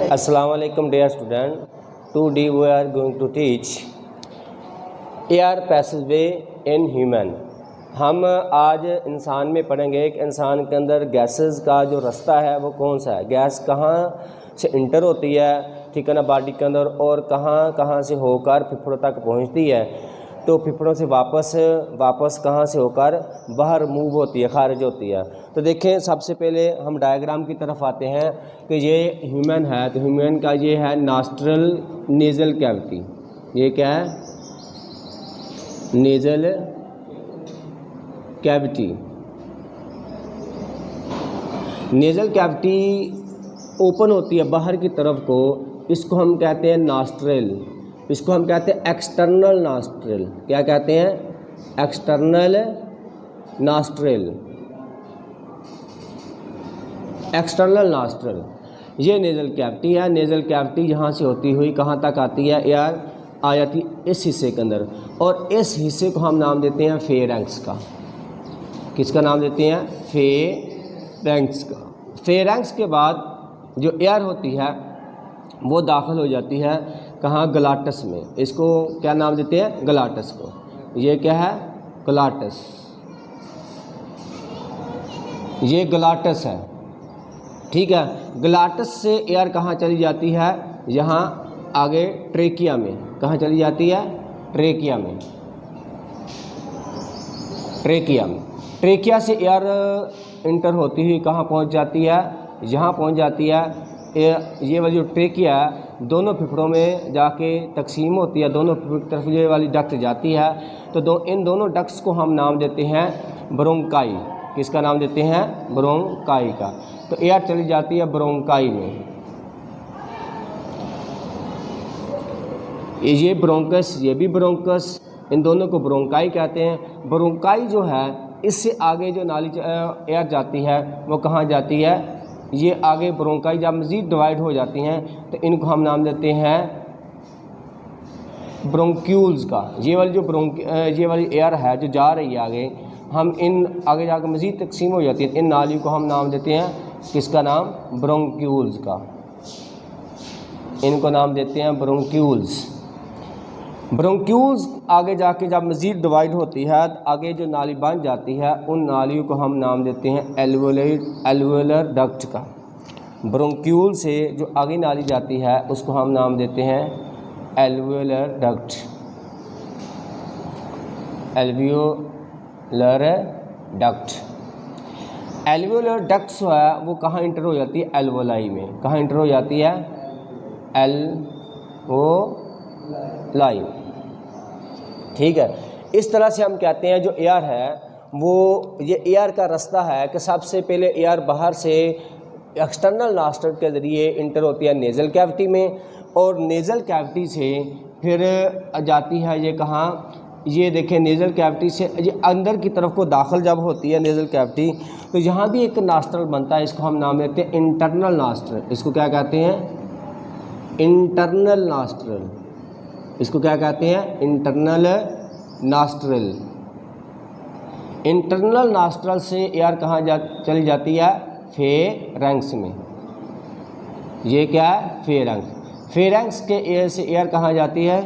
Assalamu alaikum dear student. Today we are going to teach air passageway in human. हम आज इंसान में पढ़ेंगे कि इंसान के अंदर गैसेस का जो रास्ता है वो कौन सा है, गैस कहाँ से इंटर होती है, ठीक है ना, बॉडी के अंदर, और कहाँ कहाँ से होकर फेफड़ों तक पहुँचती है, तो फेफड़ों से वापस कहाँ से होकर बाहर मूव होती है, खारिज होती है। तो देखें, सबसे पहले हम डायग्राम की तरफ आते हैं कि ये ह्यूमन है, तो ह्यूमन का ये है नॉस्ट्रल नेज़ल कैविटी। ये क्या है? Nasal cavity. Nasal cavity open होती है बाहर की तरफ को, इसको हम कहते हैं नॉस्ट्रल, इसको हम कहते हैं एक्सटर्नल नॉस्ट्रल। क्या कहते हैं? External nostril. एक्सटर्नल नॉस्ट्रल ये नेज़ल कैविटी है। नेज़ल कैविटी यहाँ से होती हुई कहाँ तक आती है? एयर आ जाती है इस हिस्से के अंदर, और इस हिस्से को हम नाम देते हैं फेरेंक्स का। किसका नाम देते हैं? फेरेंक्स का। फेरेंक्स के बाद जो एयर होती है वो दाखिल हो जाती है कहाँ? ग्लाटस में। इसको क्या नाम देते हैं? ग्लाटस को। ये क्या है? ग्लाटस। ये ग्लाटस है, ठीक है। ग्लाटस से एयर कहाँ चली जाती है? यहाँ आगे ट्रेकिया में। कहाँ चली जाती है? ट्रेकिया में। ट्रेकिया में। ट्रेकिया से एयर इंटर होती हुई कहाँ पहुँच जाती है? यहाँ पहुँच जाती है। ये वाली जो ट्रेकिया है दोनों फेफड़ों में जाके तकसीम होती है, दोनों फेफड़ों की तरफ ये वाली डक्ट जाती है, तो इन दोनों डक्ट्स को हम नाम देते हैं ब्रोंकाई। किसका नाम देते हैं? ब्रोंकाई का। तो एयर चली जाती है ब्रोंकाई में। ये ब्रोंकस, ये भी ब्रोंकस, इन दोनों को ब्रोंकाई कहते हैं। ब्रोंकाई जो है इससे आगे जो नाली एयर जाती है वो कहाँ जाती है? ये आगे ब्रोंकाई जब मज़ीद डिवाइड हो जाती हैं तो इनको हम नाम देते हैं ब्रोंक्यूल्स का। ये वाली जो ये वाली एयर है जो जा रही है आगे, हम इन आगे जाकर मज़ीद तकसीम हो जाती है, इन नालियों को हम नाम देते हैं किसका नाम? ब्रोंक्यूल्स का। इनको नाम देते हैं ब्रोंक्यूल्स। ब्रोंक्यूल्स आगे जाके जब मज़ीद डिवाइड होती है, आगे जो नाली बन जाती है, उन नालियों को हम नाम देते हैं एल्वोलर डक्ट का। ब्रोंक्यूल से जो आगे नाली जाती है उसको हम नाम देते हैं alveolar duct. Alveolar duct. Alveolar duct जो है वो कहाँ इंटर हो जाती है? एल्वोलाई में। कहाँ इंटर हो जाती है? एल्वोलाई, ठीक है। इस तरह से हम कहते हैं जो एयर है वो, ये एयर का रास्ता है कि सबसे पहले एयर बाहर से एक्सटर्नल नॉस्ट्रल के ज़रिए इंटर होती है नेज़ल कैविटी में, और नेज़ल कैविटी से फिर जाती है ये कहाँ? ये देखें, नेज़ल कैविटी से ये अंदर की तरफ को दाखिल जब होती है नेज़ल कैविटी, तो यहाँ भी एक नॉस्ट्रल बनता है, इसको हम नाम देते हैं इंटरनल नॉस्ट्रल। इसको क्या कहते हैं? Internal nostril. इसको क्या कहते हैं? Internal nostril. इंटरनल नॉस्ट्रल से एयर कहाँ चली जाती है? फेरेंक्स में। ये क्या है? फेरेंक्स। फेरेंक्स के एयर से एयर कहाँ जाती है?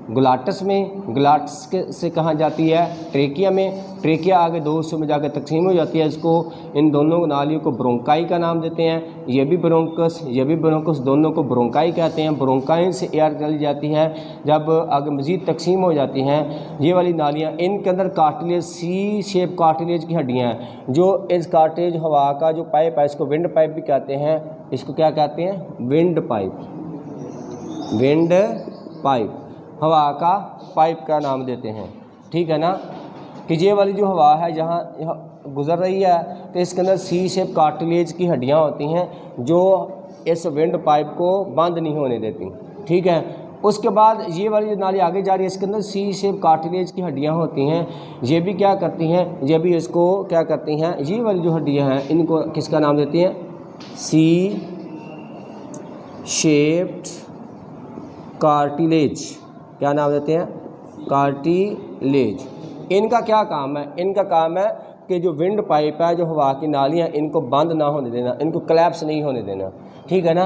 ग्लाटस में। ग्लाटस से कहाँ जाती है? ट्रेकिया में। ट्रेकिया आगे दो हिस्सों में जाकर तकसीम हो जाती है। इसको, इन दोनों नालियों को ब्रोंकाई का नाम देते हैं। ये भी ब्रोंकस, ये भी ब्रोंकस, दोनों को ब्रोंकाई कहते हैं। ब्रोंकाई से एयर चली जाती है, जब आगे मज़ीद तकसीम हो जाती हैं ये वाली नालियाँ, इनके अंदर कार्टिलेज, सी शेप कार्टिलेज की हड्डियाँ हैं, जो इस कार्टिलेज हवा का जो पाइप है इसको विंड पाइप भी कहते हैं। इसको क्या कहते हैं? Wind pipe. विंड पाइप, हवा का पाइप का नाम देते हैं, ठीक है ना। कि ये वाली जो हवा है जहाँ गुज़र रही है तो इसके अंदर सी शेप कार्टिलेज की हड्डियाँ होती हैं जो इस विंड पाइप को बंद नहीं होने देती, ठीक है। उसके बाद ये वाली जो नाली आगे जा रही है इसके अंदर सी शेप कार्टिलेज की हड्डियाँ होती हैं, ये भी क्या करती हैं? ये भी इसको क्या करती हैं? ये वाली जो हड्डियाँ हैं इनको किसका नाम देती हैं? C shaped cartilage. क्या नाम देते हैं? कार्टिलेज। इनका क्या काम है? इनका काम है कि जो विंड पाइप है, जो हवा की नालियाँ, इनको बंद ना होने देना, इनको कोलैप्स नहीं होने देना, ठीक है ना।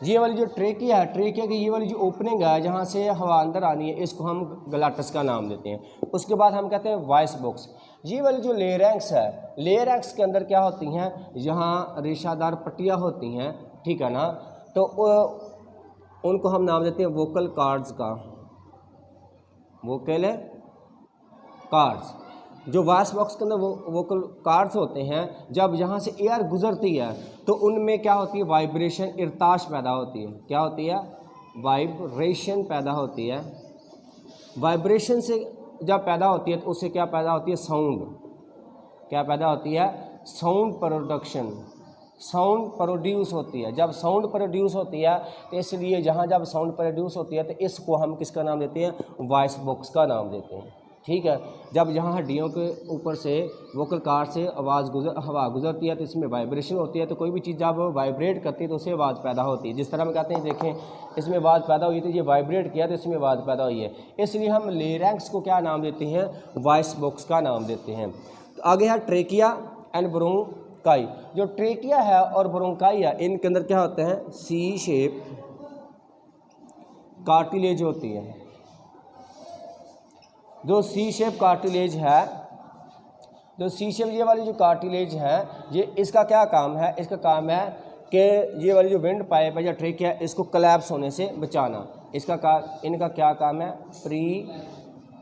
ये वाली जो ट्रेकिया है, ट्रेकिया की ये वाली जो ओपनिंग है जहाँ से हवा अंदर आनी है, इसको हम ग्लाटस का नाम देते हैं। उसके बाद हम कहते हैं वॉइस बॉक्स। ये वाली जो लेयरैंक्स है, लेयरैंक्स के अंदर क्या होती हैं, यहाँ रेशादार पट्टियाँ होती हैं, ठीक है ना, तो उनको हम नाम देते हैं वोकल कार्ड्स का, वोकल कार्ड्स। जो वॉइस बॉक्स के अंदर वोकल कार्ड्स होते हैं, जब यहाँ से एयर गुजरती है तो उनमें क्या होती है, वाइब्रेशन, इरताश पैदा होती है। क्या होती है, वाइब्रेशन पैदा होती है। वाइब्रेशन से जब पैदा होती है तो उससे क्या पैदा होती है, साउंड। क्या पैदा होती है, साउंड प्रोडक्शन, साउंड प्रोड्यूस होती है। जब साउंड प्रोड्यूस होती है तो इसलिए जहाँ जब साउंड प्रोड्यूस होती है तो इसको हम किसका नाम देते हैं, वॉइस बॉक्स का नाम देते हैं, ठीक है। जब जहाँ हड्डियों के ऊपर से वोकल कार्ड से हवा गुजरती है तो इसमें वाइब्रेशन होती है, तो कोई भी चीज़ जब वाइब्रेट करती है तो उससे आवाज़ पैदा होती है। जिस तरह हम कहते हैं, देखें इसमें आवाज़ पैदा हुई तो ये वाइब्रेट किया तो इसमें आवाज़ पैदा हुई है, इसलिए हम लेयरैंक्स को क्या नाम देते हैं, वॉइस बॉक्स का नाम देते हैं। तो आगे है ट्रेकिया एंड ब्रोंकाई। जो ट्रेकिया है और ब्रोंकाई है, इनके अंदर क्या होते हैं, सी शेप कार्टिलेज होती है। जो सी शेप कार्टिलेज है, जो सी शेप ये वाली जो कार्टिलेज है, ये इसका क्या काम है, इसका काम है कि ये वाली जो विंड पाइप है या ट्रेकिया है, इसको कोलैप्स होने से बचाना। इनका क्या काम है, प्रीवेंट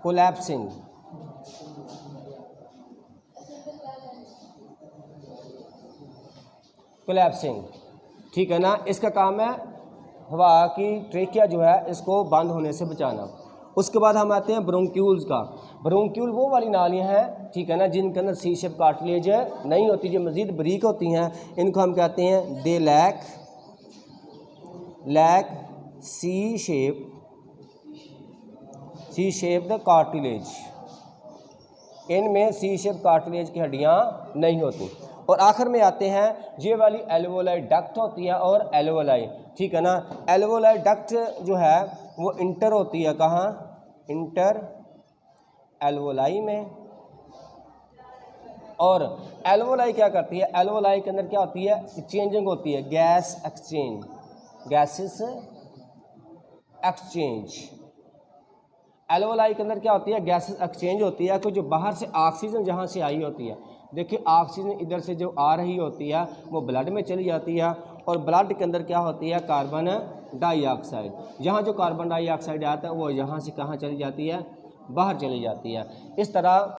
कोलैप्सिंग, कोलैप्सिंग, ठीक है ना। इसका काम है हवा की ट्रेकिया जो है इसको बंद होने से बचाना। उसके बाद हम आते हैं ब्रोंक्यूल्स का। ब्रोंक्यूल वो वाली नालियाँ हैं, ठीक है ना, जिनके अंदर सी शेप कार्टिलेज नहीं होती, जो मज़ीद बारीक होती हैं, इनको हम कहते हैं they lack C shaped cartilage. इनमें सी शेप कार्टिलेज की हड्डियाँ नहीं होती। और आखिर में आते हैं ये वाली एल्वोलाई डक्ट होती है और एल्वोलाई, ठीक है ना। एल्वोलाई डक्ट जो है वो इंटर होती है, कहाँ, इंटर एल्वोलाई में। और एल्वोलाई क्या करती है, एल्वोलाई के अंदर क्या होती है, चेंजिंग होती है, gas exchange, gases exchange. Alveoli के अंदर क्या होती है, गैसेस एक्सचेंज होती है, कि जो बाहर से ऑक्सीजन जहाँ से आई होती है, देखिए ऑक्सीजन इधर से जो आ रही होती है वो ब्लड में चली जाती है, और ब्लड के अंदर क्या होती है, कार्बन डाइऑक्साइड। यहाँ जो कार्बन डाइऑक्साइड आता है वो यहाँ से कहाँ चली जाती है, बाहर चली जाती है। इस तरह